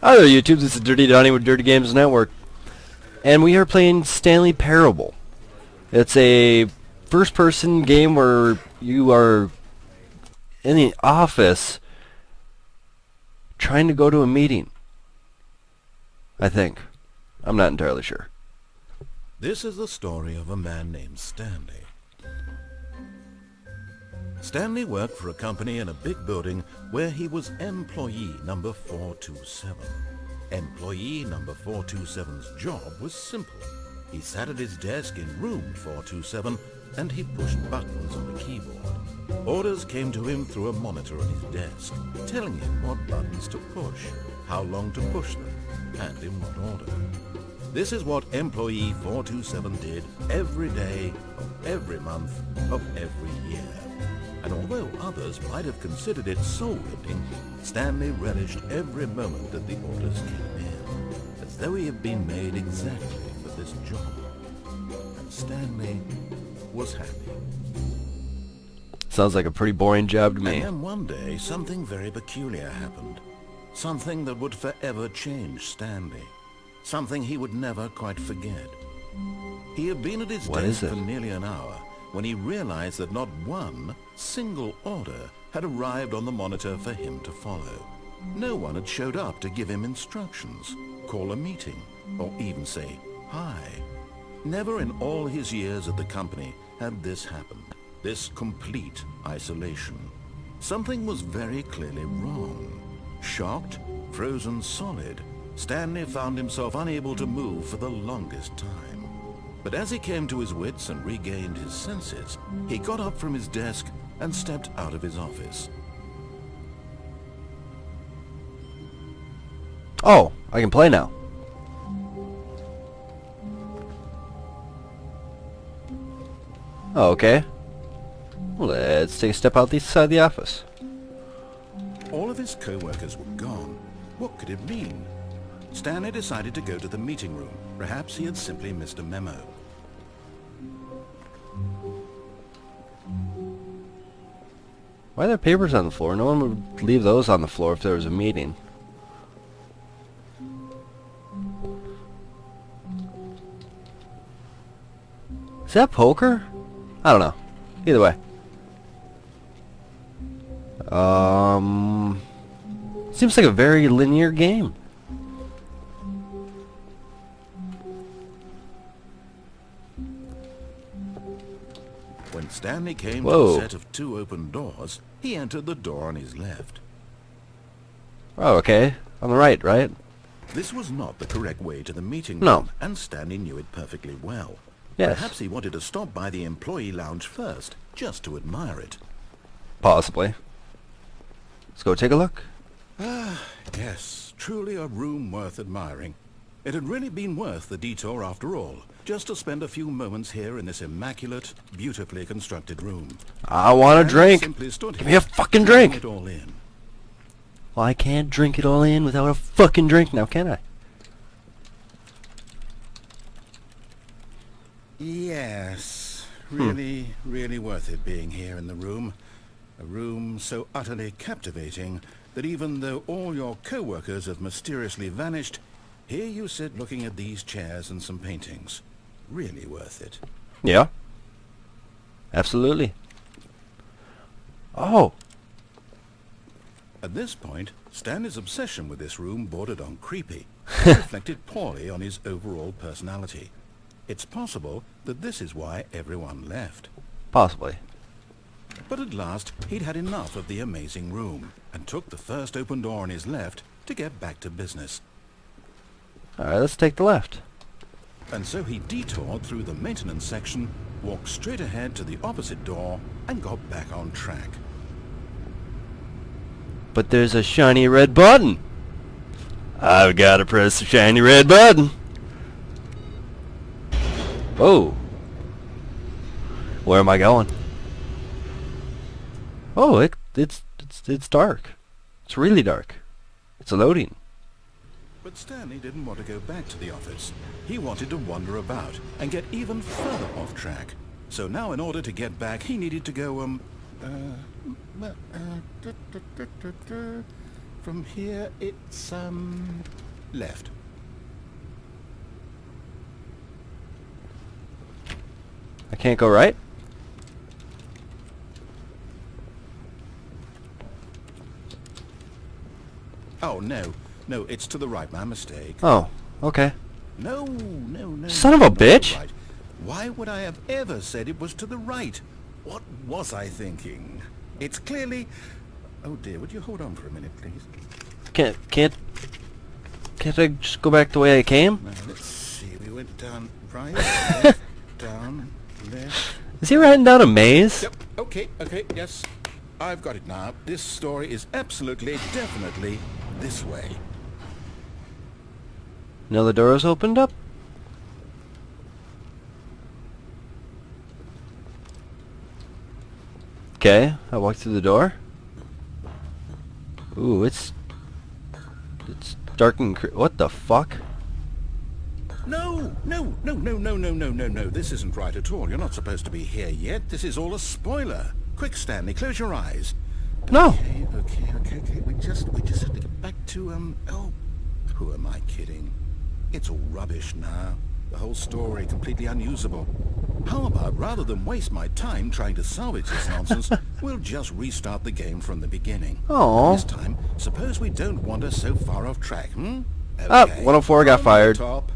Hi there, YouTube. This is Dirty Donnie with Dirty Games Network, and we are playing Stanley Parable. It's a first-person game where you are in the office trying to go to a meeting. I think. I'm not entirely sure. This is the story of a man named Stanley. Stanley worked for a company in a big building where he was employee number 427. Employee number 427's job was simple. He sat at his desk in room 427 and he pushed buttons on the keyboard. Orders came to him through a monitor on his desk, telling him what buttons to push, how long to push them, and in what order. This is what employee 427 did every day of every month of every year. And although others might have considered it soul-lifting, Stanley relished every moment that the orders came in, as though he had been made exactly for this job. And Stanley was happy. Sounds like a pretty boring job to me. And then one day, something very peculiar happened. Something that would forever change Stanley. Something he would never quite forget. He had been at his desk for nearly an hour when he realized that not one single order had arrived on the monitor for him to follow. No one had showed up to give him instructions, call a meeting, or even say hi. Never in all his years at the company had this happened, this complete isolation. Something was very clearly wrong. Shocked, frozen solid, Stanley found himself unable to move for the longest time. But as he came to his wits and regained his senses, he got up from his desk and stepped out of his office. Oh, I can play now. Oh, okay. Let's take a step outside the office. All of his co-workers were gone. What could it mean? Stanley decided to go to the meeting room. Perhaps he had simply missed a memo. Why are there papers on the floor? No one would leave those on the floor if there was a meeting. Is that poker? I don't know. Either way. Seems like a very linear game. When Stanley came to a set of two open doors, he entered the door on his left. Oh, okay. On the right, right? This was not the correct way to the meeting room, and Stanley knew it perfectly well. Yes. Perhaps he wanted to stop by the employee lounge first, just to admire it. Possibly. Let's go take a look. Ah, yes, truly a room worth admiring. It had really been worth the detour after all, just to spend a few moments here in this immaculate, beautifully constructed room. I want a drink. Give me a fucking drink. It all in. Well, I can't drink it all in without a fucking drink now, can I? Yes, really, really worth it being here in the room. A room so utterly captivating that even though all your co-workers have mysteriously vanished, here you sit looking at these chairs and some paintings. Really worth it. Yeah. Absolutely. Oh. At this point, Stanley's obsession with this room bordered on creepy. It reflected poorly on his overall personality. It's possible that this is why everyone left. Possibly. But at last, he'd had enough of the amazing room, and took the first open door on his left to get back to business. Alright, let's take the left. And so he detoured through the maintenance section, walked straight ahead to the opposite door, and got back on track. But there's a shiny red button. I've got to press the shiny red button. Whoa. Where am I going? Oh, it's dark. It's really dark. It's loading. But Stanley didn't want to go back to the office. He wanted to wander about and get even further off track. So now in order to get back, he needed to go, From here, it's, left. I can't go right? Oh, no. No, it's to the right. My mistake. Oh, okay. No, no, no. Son of a not the bitch! right. Why would I have ever said it was to the right? What was I thinking? It's clearly... Oh dear, would you hold on for a minute, please? Can't I just go back the way I came? Now, let's see. We went down right, left, down, left. Is he writing down a maze? Yep, okay, yes. I've got it now. This story is absolutely, definitely this way. Now the door is opened up? Okay, I walk through the door. Ooh, it's dark and what the fuck? No. This isn't right at all. You're not supposed to be here yet. This is all a spoiler. Quick, Stanley, close your eyes. No. Okay. We just have to get back to, oh, who am I kidding? It's all rubbish now. The whole story completely unusable. How about, rather than waste my time trying to salvage this nonsense, we'll just restart the game from the beginning. Oh. This time, suppose we don't wander so far off track, Okay. 104 got fired. Top.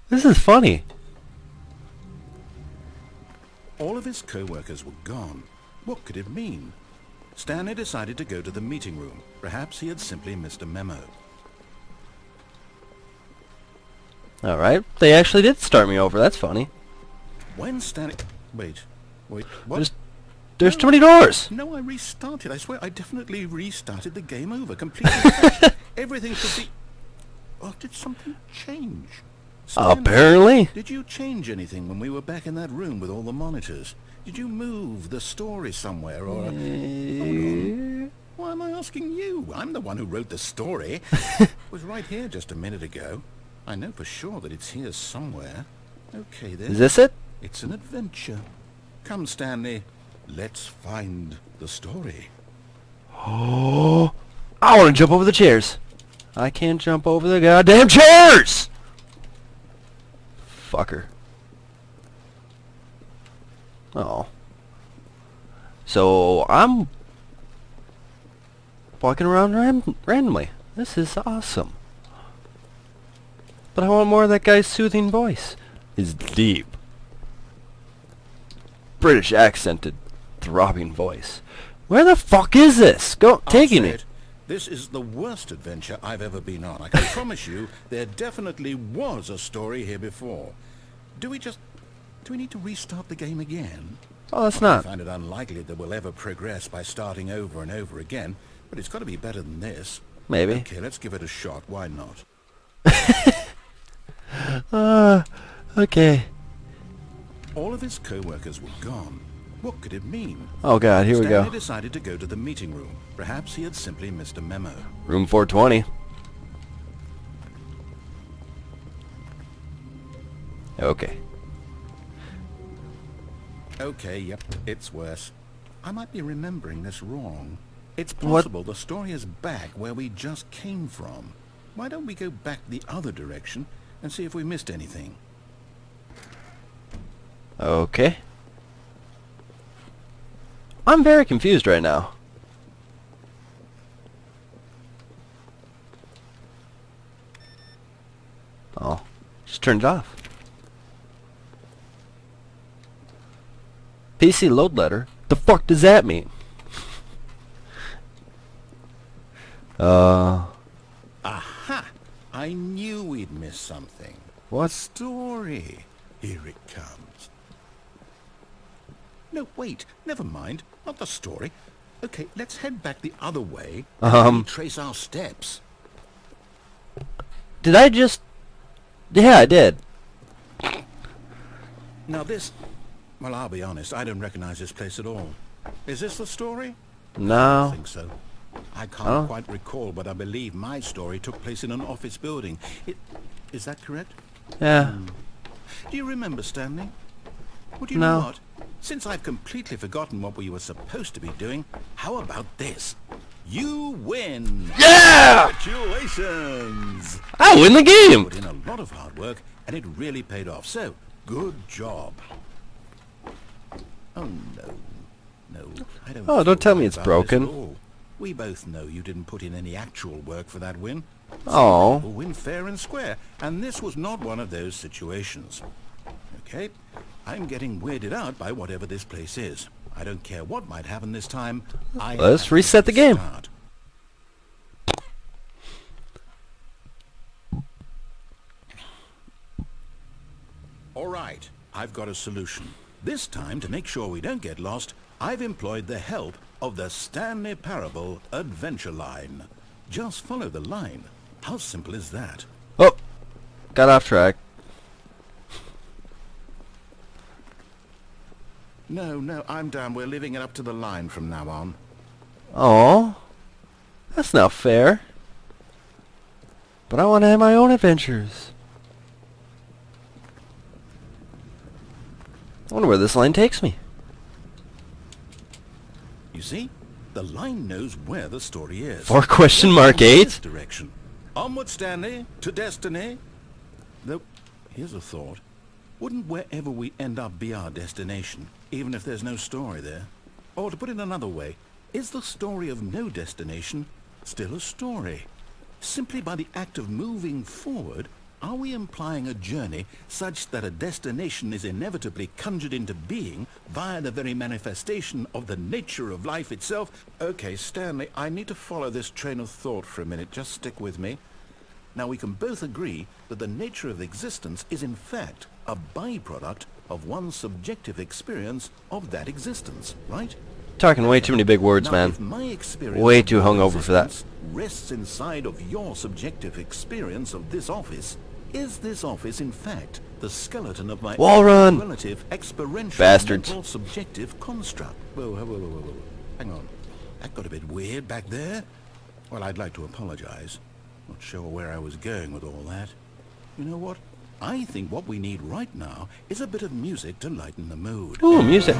This is funny. All of his co-workers were gone. What could it mean? Stanley decided to go to the meeting room. Perhaps he had simply missed a memo. Alright, they actually did start me over. That's funny. When Stanley... Wait, what? There's too many doors. No, I restarted. I swear, I definitely restarted the game over. Completely. Everything should be... Oh, did something change? Stanley, Apparently. did you change anything when we were back in that room with all the monitors? Did you move the story somewhere, or... Hold on. Why am I asking you? I'm the one who wrote the story. It was right here just a minute ago. I know for sure that it's here somewhere. Okay, then. Is this it? It's an adventure. Come, Stanley. Let's find the story. Oh, I want to jump over the chairs. I can't jump over the goddamn chairs! Fucker. Oh. So, I'm walking around randomly. This is awesome. But I want more of that guy's soothing voice. His deep, British accented, throbbing voice. Where the fuck is this? Taking me. This is the worst adventure I've ever been on. I can promise you there definitely was a story here before. Do we need to restart the game again? Oh, that's not. I find it unlikely that we'll ever progress by starting over and over again, but it's got to be better than this. Maybe. Okay, let's give it a shot. Why not? Okay. All of his co-workers were gone. What could it mean? Oh god, here we go. Stanley decided to go to the meeting room. Perhaps he had simply missed a memo. Room 420. Okay. Okay, yep, it's worse. I might be remembering this wrong. It's possible the story is back where we just came from. Why don't we go back the other direction and see if we missed anything? Okay. I'm very confused right now. Oh, just turned it off. PC load letter? The fuck does that mean? Aha! I knew we'd missed something. What? Story. Here it comes. No, wait. Never mind. Not the story. Okay, let's head back the other way and retrace our steps. Did I just... Yeah, I did. Now this... Well, I'll be honest. I don't recognize this place at all. Is this the story? I No. don't think so. I can't quite recall, but I believe my story took place in an office building. Is that correct? Yeah. Do you remember, Stanley? Well, do you No. know what? since I've completely forgotten what we were supposed to be doing, how about this? You win! Yeah! Congratulations! I win the game! Put in a lot of hard work, and it really paid off. So, good job. Oh no, no, I don't. Oh, don't tell me feel it's about broken. this at all. We both know you didn't put in any actual work for that win. Oh. People win fair and square, and this was not one of those situations. Okay, I'm getting weirded out by whatever this place is. I don't care what might happen this time. Let's reset the game. Start. All right, I've got a solution. This time, to make sure we don't get lost, I've employed the help of the Stanley Parable Adventure Line. Just follow the line. How simple is that? Oh, got off track. No, I'm down. We're leaving it up to the line from now on. Oh, that's not fair. But I want to have my own adventures. I wonder where this line takes me. You see? The line knows where the story is. For question mark 8? This direction. Onward, Stanley, to destiny. Though, here's a thought. Wouldn't wherever we end up be our destination, even if there's no story there? Or to put it another way, is the story of no destination still a story? Simply by the act of moving forward, are we implying a journey such that a destination is inevitably conjured into being via the very manifestation of the nature of life itself? Okay, Stanley, I need to follow this train of thought for a minute. Just stick with me. Now, we can both agree that the nature of existence is in fact a byproduct of one's subjective experience of that existence, right? Talking way too many big words, Now, man. if my experience Way of too your hungover for that. existence rests inside of your subjective experience of this office, is this office in fact the skeleton of my Wall run! relative experiential Bastards. mental subjective construct? Whoa. Hang on. That got a bit weird back there. Well, I'd like to apologize. Not sure where I was going with all that. You know what? I think what we need right now is a bit of music to lighten the mood. Ooh, music.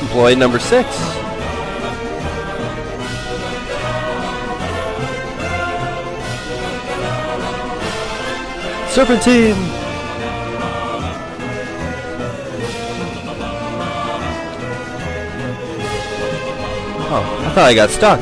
Employee number 6. Serpentine! Oh, I thought I got stuck.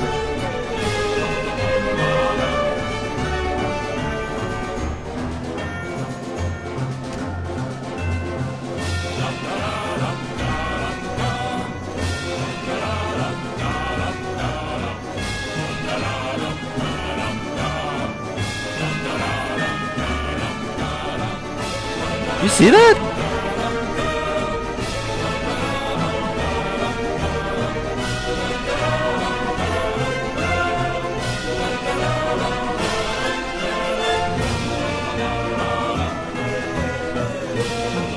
You see that?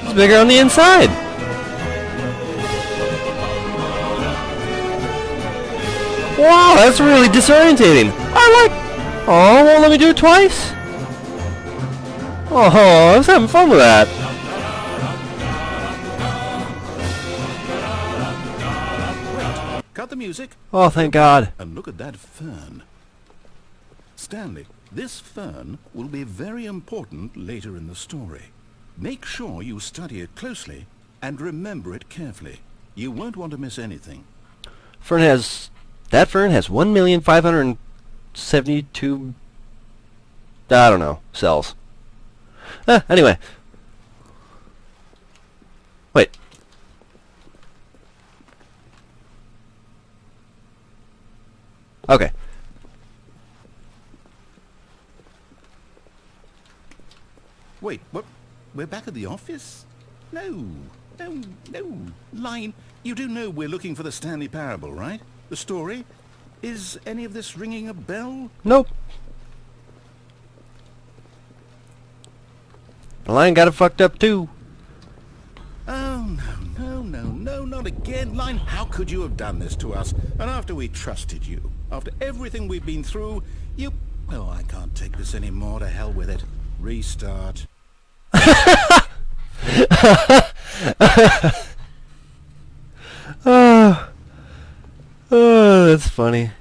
It's bigger on the inside. Wow, that's really disorientating. Oh, won't let me do it twice? Oh, I was having fun with that. Cut the music. Oh, thank God. And look at that fern. Stanley, this fern will be very important later in the story. Make sure you study it closely and remember it carefully. You won't want to miss anything. That fern has 1,572, I don't know, cells. Anyway. Wait. Okay. Wait, what? We're back at the office? No. Line, you do know we're looking for the Stanley Parable, right? The story? Is any of this ringing a bell? Nope. The line got it fucked up too. No, not again. Line, how could you have done this to us? And after we trusted you, after everything we've been through, you... Oh, I can't take this anymore. To hell with it. Restart. Oh, that's funny.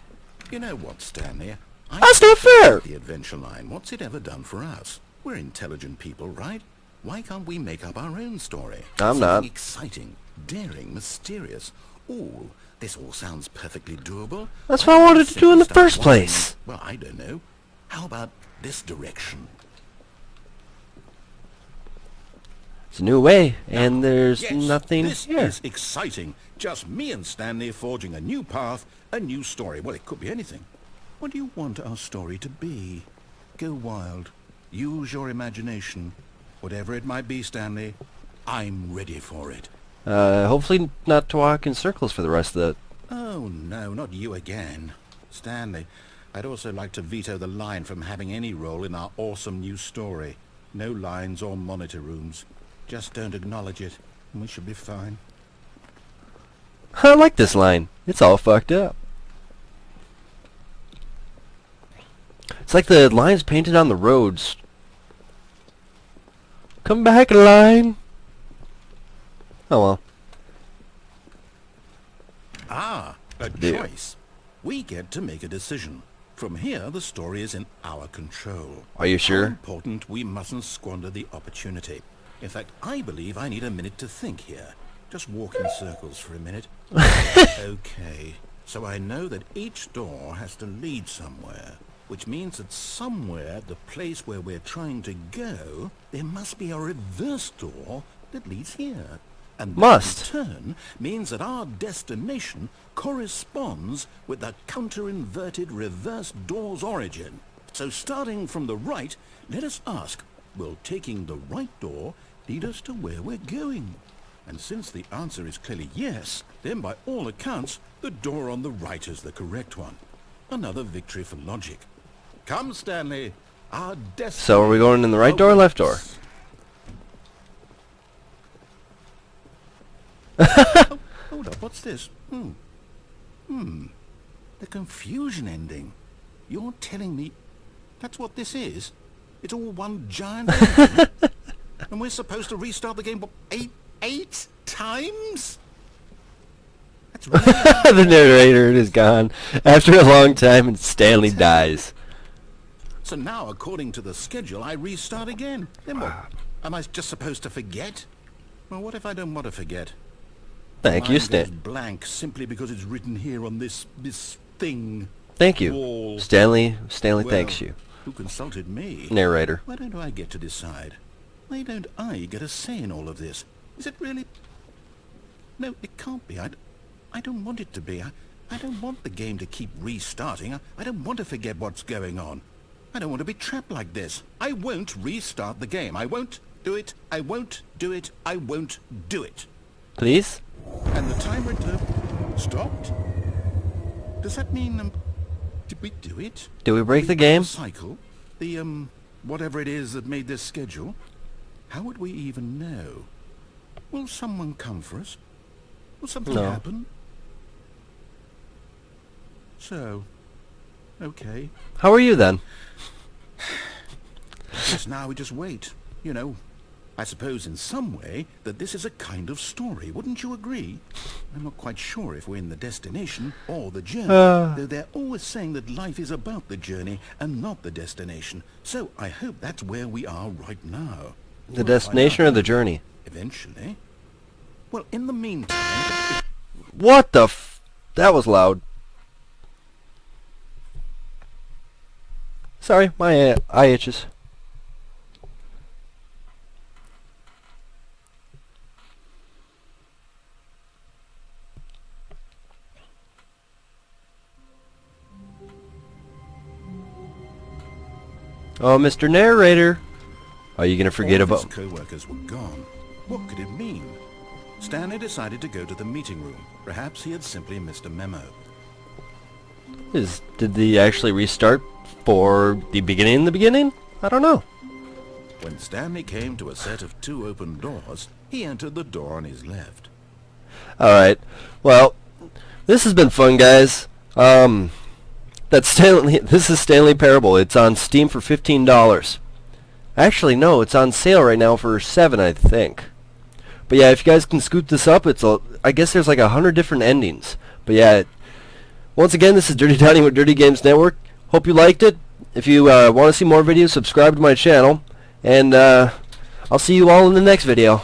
You know what, Stanley? That's not fair! The adventure line, what's it ever done for us? We're intelligent people, right? Why can't we make up our own story? I'm not. Something exciting, daring, mysterious. Ooh, this all sounds perfectly doable. That's what I wanted to do in the first place. Well, I don't know. How about this direction? It's a new way, and there's Yes, nothing this here. is exciting. Just me and Stanley forging a new path, a new story. Well, it could be anything. What do you want our story to be? Go wild. Use your imagination. Whatever it might be, Stanley, I'm ready for it. Hopefully not to walk in circles for the rest of the... Oh, no, not you again. Stanley, I'd also like to veto the line from having any role in our awesome new story. No lines or monitor rooms. Just don't acknowledge it, and we should be fine. I like this line. It's all fucked up. It's like the lines painted on the roads. Come back, line. Oh well. Ah, a choice. We get to make a decision. From here, the story is in our control. Are you How sure? important, we mustn't squander the opportunity. In fact, I believe I need a minute to think here. Just walk in circles for a minute. Okay, so I know that each door has to lead somewhere, which means that somewhere at the place where we're trying to go, there must be a reverse door that leads here. And that Must. in turn means that our destination corresponds with the counter-inverted reverse door's origin. So starting from the right, let us ask, will taking the right door lead us to where we're going? And since the answer is clearly yes, then by all accounts, the door on the right is the correct one. Another victory for logic. Come, Stanley. Our destiny. So are we going in the right door or left door? Oh, hold up, what's this? The confusion ending. You're telling me that's what this is? It's all one giant ending? And we're supposed to restart the game eight times? That's really The narrator is gone after a long time and Stanley dies. So now, according to the schedule, I restart again. Then what? Am I just supposed to forget? Well, what if I don't want to forget? Thank you, Mine Stan. goes blank simply because it's written here on this thing. Thank you. Wall. Stanley Well, thanks you. Who consulted me? Narrator. Why don't I get to decide? Why don't I get a say in all of this? Is it really... No, it can't be. I don't want it to be. I don't want the game to keep restarting. I don't want to forget what's going on. I don't want to be trapped like this. I won't restart the game. I won't do it. I won't do it. I won't do it. Please? And the timer stopped? Does that mean, did we do it? Did we break the game? Cycle? The, whatever it is that made this schedule? How would we even know? Will someone come for us? Will something No. happen? So, okay. How are you then? Just now we just wait. You know, I suppose in some way that this is a kind of story. Wouldn't you agree? I'm not quite sure if we're in the destination or the journey. Though they're always saying that life is about the journey and not the destination. So I hope that's where we are right now. The destination or the journey? Eventually. Well, in the meantime... What the f... That was loud. Sorry, my eye itches. Oh, Mr. Narrator. Are you going to forget All of about... his co-workers were gone. What could it mean? Stanley decided to go to the meeting room. Perhaps he had simply missed a memo. Did they actually restart for the beginning? I don't know. When Stanley came to a set of 2 open doors, He entered the door on his left. Alright. Well, this has been fun, guys. This is Stanley Parable. It's on Steam for $15. Actually, no, it's on sale right now for $7, I think. But yeah, if you guys can scoop this up, I guess there's like 100 different endings. But yeah, once again, this is Dirty Donnie with Dirty Games Network. Hope you liked it. If you want to see more videos, subscribe to my channel. And I'll see you all in the next video.